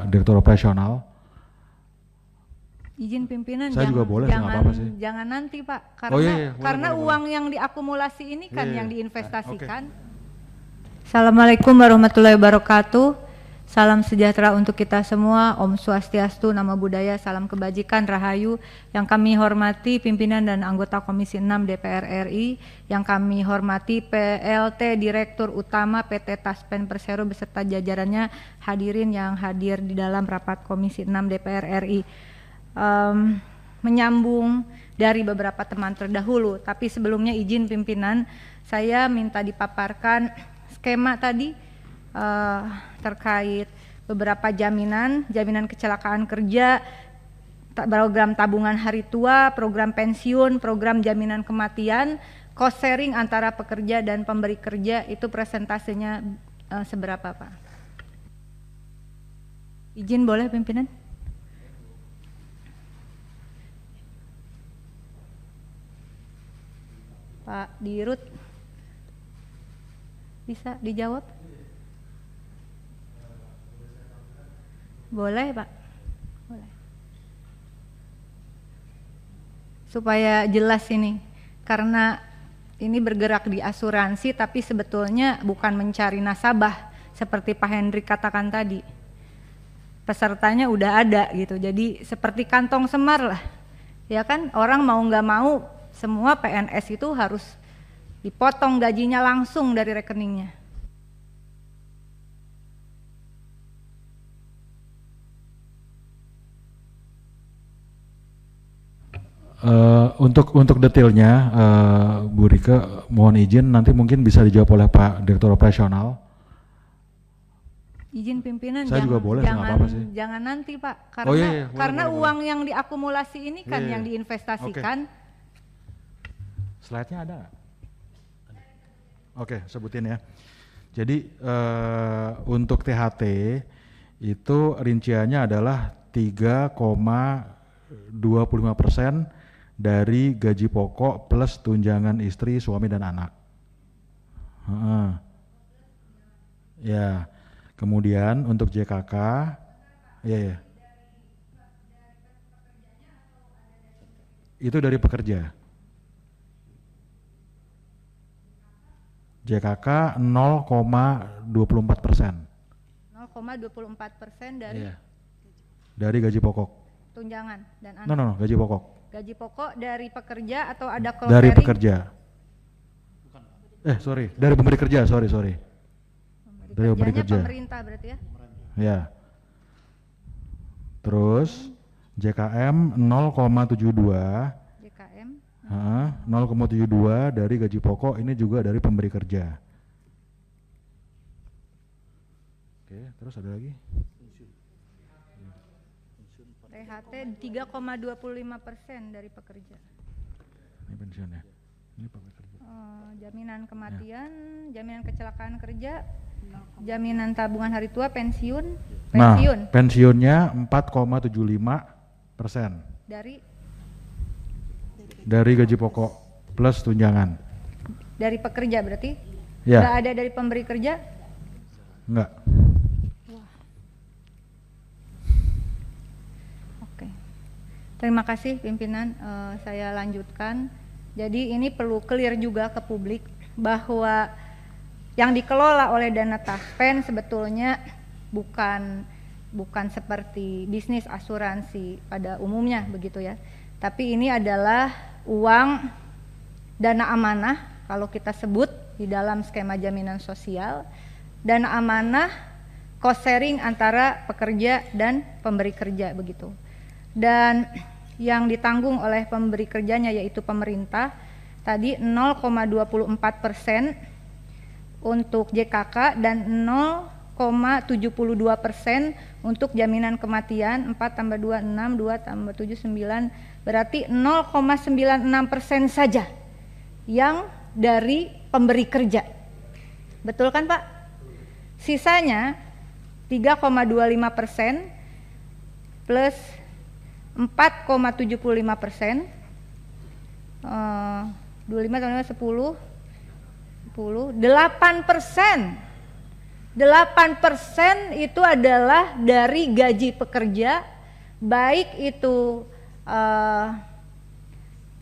Pak Direktur Operasional. Izin pimpinan, Saya juga boleh, nggak apa-apa sih. jangan nanti Pak, Boleh, uang yang diakumulasi ini kan yang Okay. diinvestasikan. Assalamualaikum warahmatullahi wabarakatuh. Salam sejahtera untuk kita semua. Om Swastiastu, Namo Buddhaya, salam kebajikan, rahayu. Yang kami hormati pimpinan dan anggota Komisi 6 DPR RI, yang kami hormati PLT Direktur Utama PT Taspen Persero beserta jajarannya, hadirin yang hadir di dalam rapat Komisi 6 DPR RI. Menyambung dari beberapa teman terdahulu, tapi sebelumnya izin pimpinan, saya minta dipaparkan skema tadi terkait beberapa jaminan kecelakaan kerja, program tabungan hari tua, program pensiun, program jaminan kematian, cost sharing antara pekerja dan pemberi kerja, itu presentasenya seberapa Pak? Izin boleh pimpinan? Pak Dirut, bisa dijawab? Boleh Pak, boleh. Supaya jelas ini, karena ini bergerak di asuransi tapi sebetulnya bukan mencari nasabah seperti Pak Hendrik katakan tadi. Pesertanya udah ada gitu, jadi seperti kantong semar lah. Ya kan, orang mau nggak mau semua PNS itu harus dipotong gajinya langsung dari rekeningnya. Untuk detailnya, Bu Rike, mohon izin nanti mungkin bisa dijawab oleh Pak Direktur Operasional. Izin pimpinan, Saya juga boleh, nggak apa-apa sih. jangan nanti Pak, Boleh, uang yang diakumulasi ini kan yang diinvestasikan. Slide-nya ada nggak? Oke, sebutin ya. Jadi untuk THT itu rinciannya adalah 3,25% dari gaji pokok plus tunjangan istri, suami dan anak. Ya, kemudian untuk JKK, ya, itu dari pekerja. JKK 0,24%. 0,24% dari dari gaji pokok. tunjangan dan anak. No, gaji pokok. Gaji pokok dari pekerja atau ada cost Dari sharing? pekerja. Dari pemberi kerja, sorry. Dari pemberi kerja. Pemerintah berarti ya? Ya. Terus JKM 0,72. JKM 0,72 dari gaji pokok, ini juga dari pemberi kerja. Oke, terus ada lagi? THT 3,25% dari pekerja. Ini pensiunnya. Ini pemberi kerja. Jaminan kematian, jaminan kecelakaan kerja, jaminan tabungan hari tua, pensiun. Nah, pensiunnya 4,75% dari gaji pokok plus tunjangan. Dari pekerja berarti? Ya. Nggak ada dari pemberi kerja? Enggak. Oke. Terima kasih pimpinan, saya lanjutkan. Jadi ini perlu clear juga ke publik bahwa yang dikelola oleh dana Taspen sebetulnya bukan seperti bisnis asuransi pada umumnya begitu ya. Tapi ini adalah uang dana amanah kalau kita sebut di dalam skema jaminan sosial, dana amanah cost sharing antara pekerja dan pemberi kerja begitu. Dan yang ditanggung oleh pemberi kerjanya yaitu pemerintah tadi 0,24% untuk JKK dan 0,72% untuk jaminan kematian. 4 tambah 2 6, 2 tambah 7 9, berarti 0,96% saja yang dari pemberi kerja. Betul kan Pak? Sisanya 3,25% plus 4,75%, 25 tambah 10, 8%. 8% itu adalah dari gaji pekerja, baik itu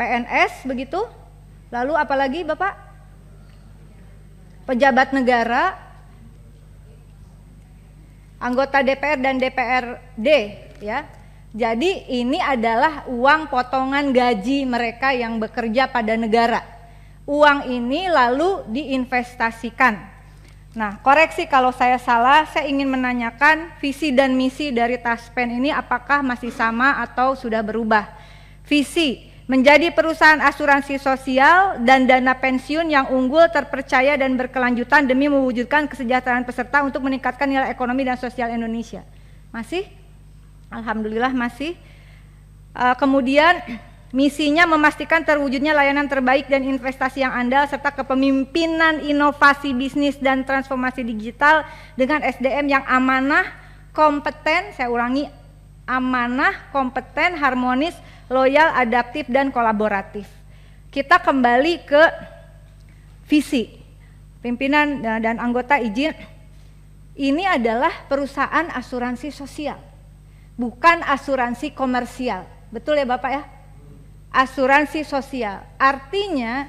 PNS begitu, lalu apalagi Bapak? Pejabat negara, anggota DPR dan DPRD ya. Jadi ini adalah uang potongan gaji mereka yang bekerja pada negara. Uang ini lalu diinvestasikan. Nah, koreksi kalau saya salah, saya ingin menanyakan visi dan misi dari Taspen ini apakah masih sama atau sudah berubah. Visi, menjadi perusahaan asuransi sosial dan dana pensiun yang unggul, terpercaya dan berkelanjutan demi mewujudkan kesejahteraan peserta untuk meningkatkan nilai ekonomi dan sosial Indonesia. Masih? Alhamdulillah masih. Kemudian misinya memastikan terwujudnya layanan terbaik dan investasi yang andal serta kepemimpinan inovasi bisnis dan transformasi digital dengan SDM yang amanah, kompeten, saya ulangi, amanah, kompeten, harmonis, loyal, adaptif, dan kolaboratif. Kita kembali ke visi. Pimpinan dan anggota izin, ini adalah perusahaan asuransi sosial, bukan asuransi komersial. Betul ya Bapak ya? Asuransi sosial. Artinya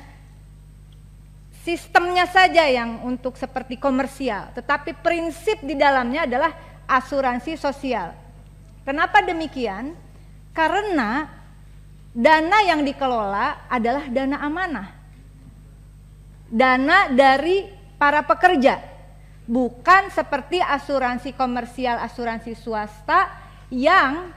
sistemnya saja yang untuk seperti komersial, tetapi prinsip di dalamnya adalah asuransi sosial. Kenapa demikian? Karena dana yang dikelola adalah dana amanah, dana dari para pekerja, bukan seperti asuransi komersial, asuransi swasta yang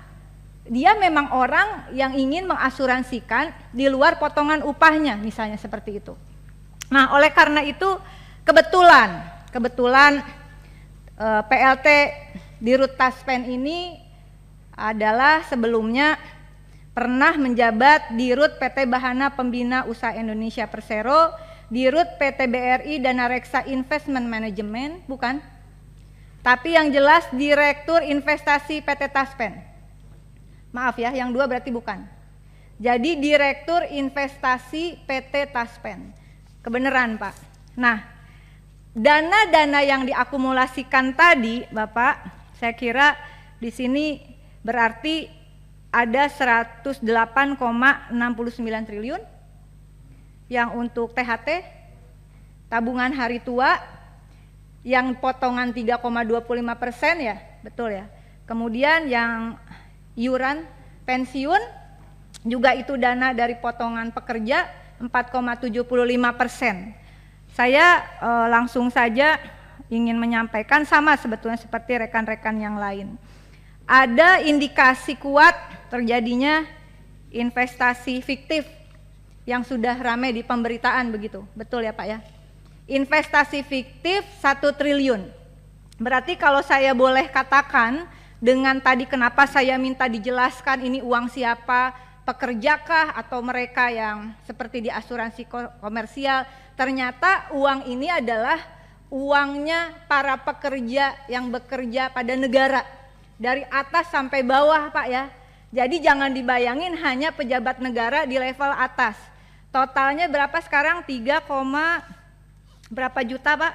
dia memang orang yang ingin mengasuransikan di luar potongan upahnya, misalnya seperti itu. Nah, oleh karena itu kebetulan PLT Dirut Taspen ini adalah sebelumnya pernah menjabat Dirut PT Bahana Pembina Usaha Indonesia Persero, Dirut PT BRI Dana Reksa Investment Management, bukan? Tapi yang jelas Direktur Investasi PT Taspen. Maaf ya, yang dua berarti bukan. Jadi Direktur Investasi PT Taspen. Kebenaran Pak. Nah, dana-dana yang diakumulasikan tadi Bapak, saya kira di sini berarti ada 108,69 triliun yang untuk THT, tabungan hari tua, yang potongan 3,25% ya, betul ya. Kemudian yang iuran pensiun juga itu dana dari potongan pekerja 4,75%. Saya langsung saja ingin menyampaikan sama sebetulnya seperti rekan-rekan yang lain. Ada indikasi kuat terjadinya investasi fiktif yang sudah ramai di pemberitaan begitu. Betul ya Pak ya? Investasi fiktif 1 triliun. Berarti kalau saya boleh katakan dengan tadi kenapa saya minta dijelaskan ini uang siapa, pekerjakah atau mereka yang seperti di asuransi komersial, ternyata uang ini adalah uangnya para pekerja yang bekerja pada negara dari atas sampai bawah Pak ya. Jadi jangan dibayangin hanya pejabat negara di level atas. Totalnya berapa sekarang? 3, berapa juta Pak?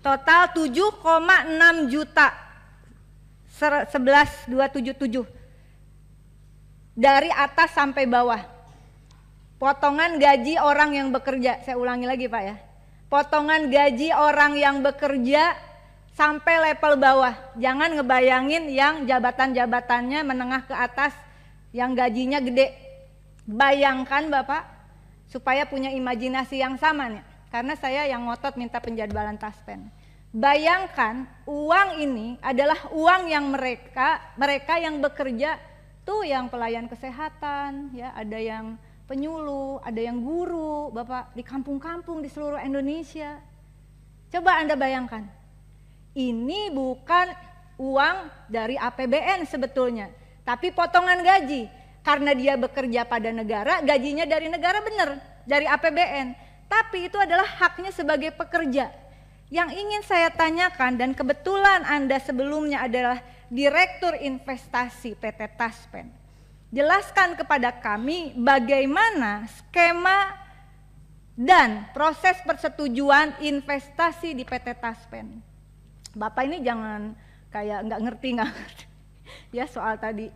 Total 7,6 juta 11.277 dari atas sampai bawah. Potongan gaji orang yang bekerja, saya ulangi lagi Pak ya. Potongan gaji orang yang bekerja sampai level bawah. Jangan ngebayangin yang jabatan-jabatannya menengah ke atas yang gajinya gede. Bayangkan Bapak supaya punya imajinasi yang sama nih. Karena saya yang ngotot minta penjadwalan Taspen. Bayangkan uang ini adalah uang yang mereka yang bekerja tuh, yang pelayan kesehatan, ya, ada yang penyuluh, ada yang guru, Bapak, di kampung-kampung di seluruh Indonesia. Coba Anda bayangkan. Ini bukan uang dari APBN sebetulnya, tapi potongan gaji. Karena dia bekerja pada negara, gajinya dari negara benar, dari APBN. Tapi itu adalah haknya sebagai pekerja. Yang ingin saya tanyakan, dan kebetulan Anda sebelumnya adalah Direktur Investasi PT Taspen. Jelaskan kepada kami bagaimana skema dan proses persetujuan investasi di PT Taspen. Bapak ini jangan kayak nggak ngerti ya soal tadi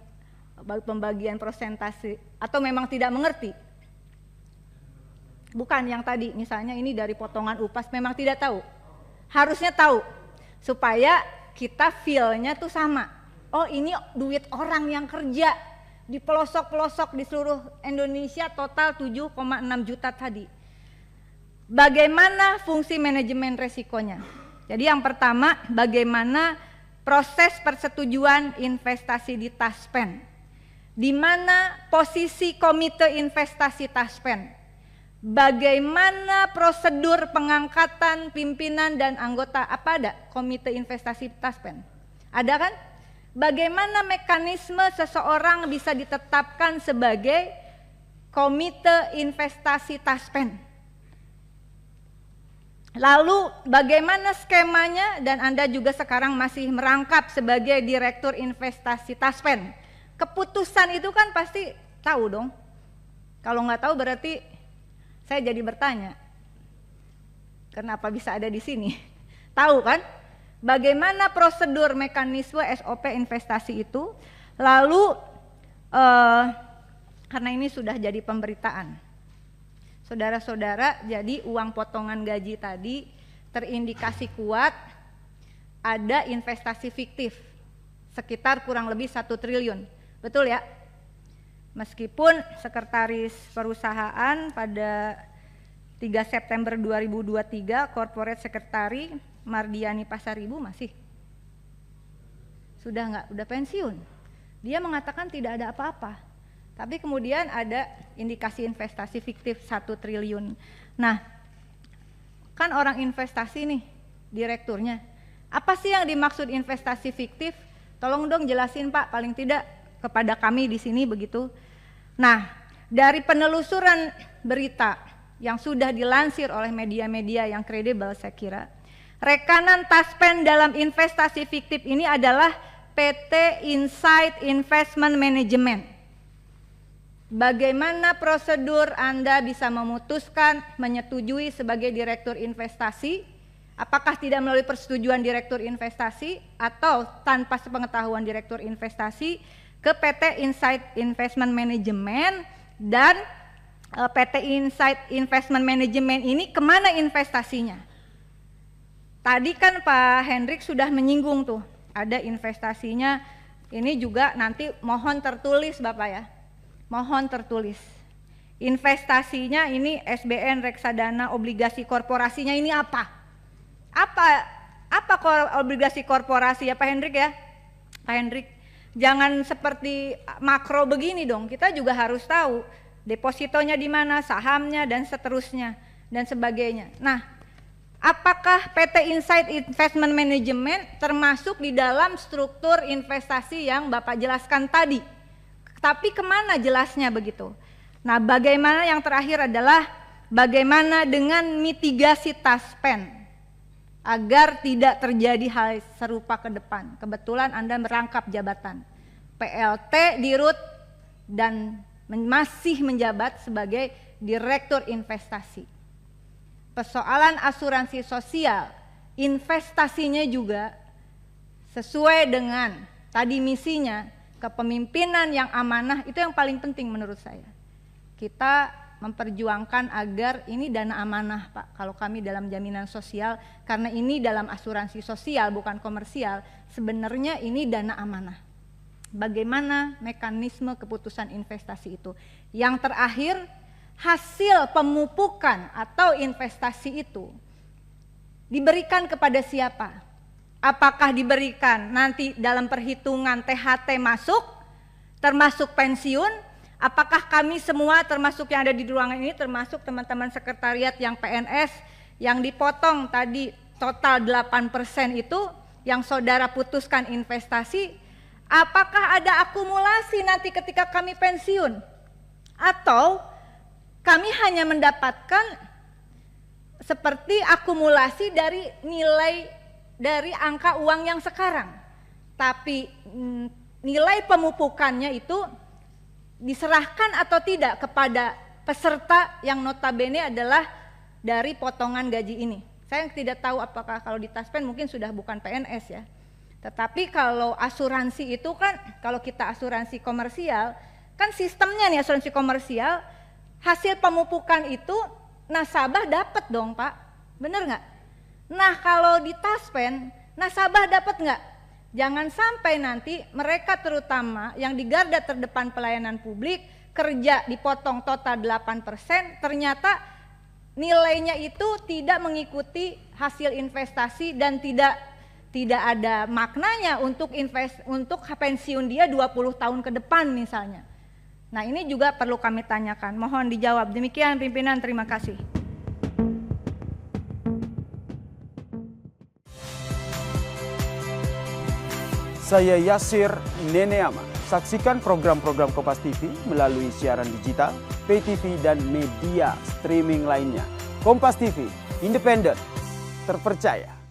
pembagian persentase, atau memang tidak mengerti. Bukan yang tadi, misalnya ini dari potongan upas, memang tidak tahu. Harusnya tahu, supaya kita feel-nya tuh sama. Oh, ini duit orang yang kerja di pelosok-pelosok di seluruh Indonesia, total 7,6 juta tadi. Bagaimana fungsi manajemen resikonya? Jadi yang pertama, bagaimana proses persetujuan investasi di Taspen? Di mana posisi komite investasi Taspen? Bagaimana prosedur pengangkatan pimpinan dan anggota? Apa ada komite investasi Taspen? Ada kan? Bagaimana mekanisme seseorang bisa ditetapkan sebagai komite investasi Taspen? Lalu bagaimana skemanya, dan Anda juga sekarang masih merangkap sebagai direktur investasi Taspen. Keputusan itu kan pasti tahu dong. Kalau nggak tahu berarti saya jadi bertanya, kenapa bisa ada di sini? Tahu kan? Bagaimana prosedur mekanisme SOP investasi itu? Lalu karena ini sudah jadi pemberitaan, saudara-saudara, jadi uang potongan gaji tadi terindikasi kuat ada investasi fiktif sekitar kurang lebih 1 triliun, betul ya? Meskipun sekretaris perusahaan pada 3 September 2023 corporate secretary Mardiani Pasaribu masih sudah enggak, udah pensiun. Dia mengatakan tidak ada apa-apa. Tapi kemudian ada indikasi investasi fiktif 1 triliun. Nah, kan orang investasi nih direkturnya. Apa sih yang dimaksud investasi fiktif? Tolong dong jelasin Pak, paling tidak kepada kami di sini begitu. Nah, dari penelusuran berita yang sudah dilansir oleh media-media yang kredibel, saya kira rekanan Taspen dalam investasi fiktif ini adalah PT Insight Investment Management. Bagaimana prosedur Anda bisa memutuskan menyetujui sebagai direktur investasi? Apakah tidak melalui persetujuan direktur investasi atau tanpa sepengetahuan direktur investasi ke PT Insight Investment Management, dan PT Insight Investment Management ini kemana investasinya? Tadi kan Pak Hendrik sudah menyinggung tuh, ada investasinya, ini juga nanti mohon tertulis Bapak ya, mohon tertulis. Investasinya ini SBN, reksadana, obligasi korporasinya ini apa? Apa obligasi korporasi ya Pak Hendrik ya? Pak Hendrik, jangan seperti makro begini dong, kita juga harus tahu depositonya di mana, sahamnya dan seterusnya dan sebagainya. Nah, apakah PT Insight Investment Management termasuk di dalam struktur investasi yang Bapak jelaskan tadi? Tapi kemana jelasnya begitu? Nah, bagaimana yang terakhir adalah bagaimana dengan mitigasi Taspen agar tidak terjadi hal serupa ke depan. Kebetulan Anda merangkap jabatan PLT Dirut dan masih menjabat sebagai direktur investasi. Persoalan asuransi sosial, investasinya juga sesuai dengan tadi misinya, kepemimpinan yang amanah, itu yang paling penting menurut saya. Kita memperjuangkan agar ini dana amanah Pak, kalau kami dalam jaminan sosial, karena ini dalam asuransi sosial bukan komersial, sebenarnya ini dana amanah. Bagaimana mekanisme keputusan investasi itu? Yang terakhir, hasil pemupukan atau investasi itu diberikan kepada siapa? Apakah diberikan nanti dalam perhitungan THT masuk, termasuk pensiun? Apakah kami semua termasuk yang ada di ruangan ini, termasuk teman-teman sekretariat yang PNS yang dipotong tadi total 8% itu yang saudara putuskan investasi, apakah ada akumulasi nanti ketika kami pensiun? Atau kami hanya mendapatkan seperti akumulasi dari nilai dari angka uang yang sekarang, tapi nilai pemupukannya itu diserahkan atau tidak kepada peserta yang notabene adalah dari potongan gaji ini. Saya tidak tahu apakah kalau di Taspen mungkin sudah bukan PNS ya. Tetapi kalau asuransi itu kan, kalau kita asuransi komersial, kan sistemnya nih asuransi komersial, hasil pemupukan itu nasabah dapat dong Pak, bener nggak? Nah kalau di Taspen, nasabah dapat nggak? Jangan sampai nanti mereka terutama yang di garda terdepan pelayanan publik, kerja dipotong total 8%, ternyata nilainya itu tidak mengikuti hasil investasi dan tidak ada maknanya untuk pensiun dia 20 tahun ke depan misalnya. Nah ini juga perlu kami tanyakan, mohon dijawab. Demikian pimpinan, terima kasih. Saya Yasir Neneama. Saksikan program-program Kompas TV melalui siaran digital, pay TV, dan media streaming lainnya. Kompas TV, independen, terpercaya.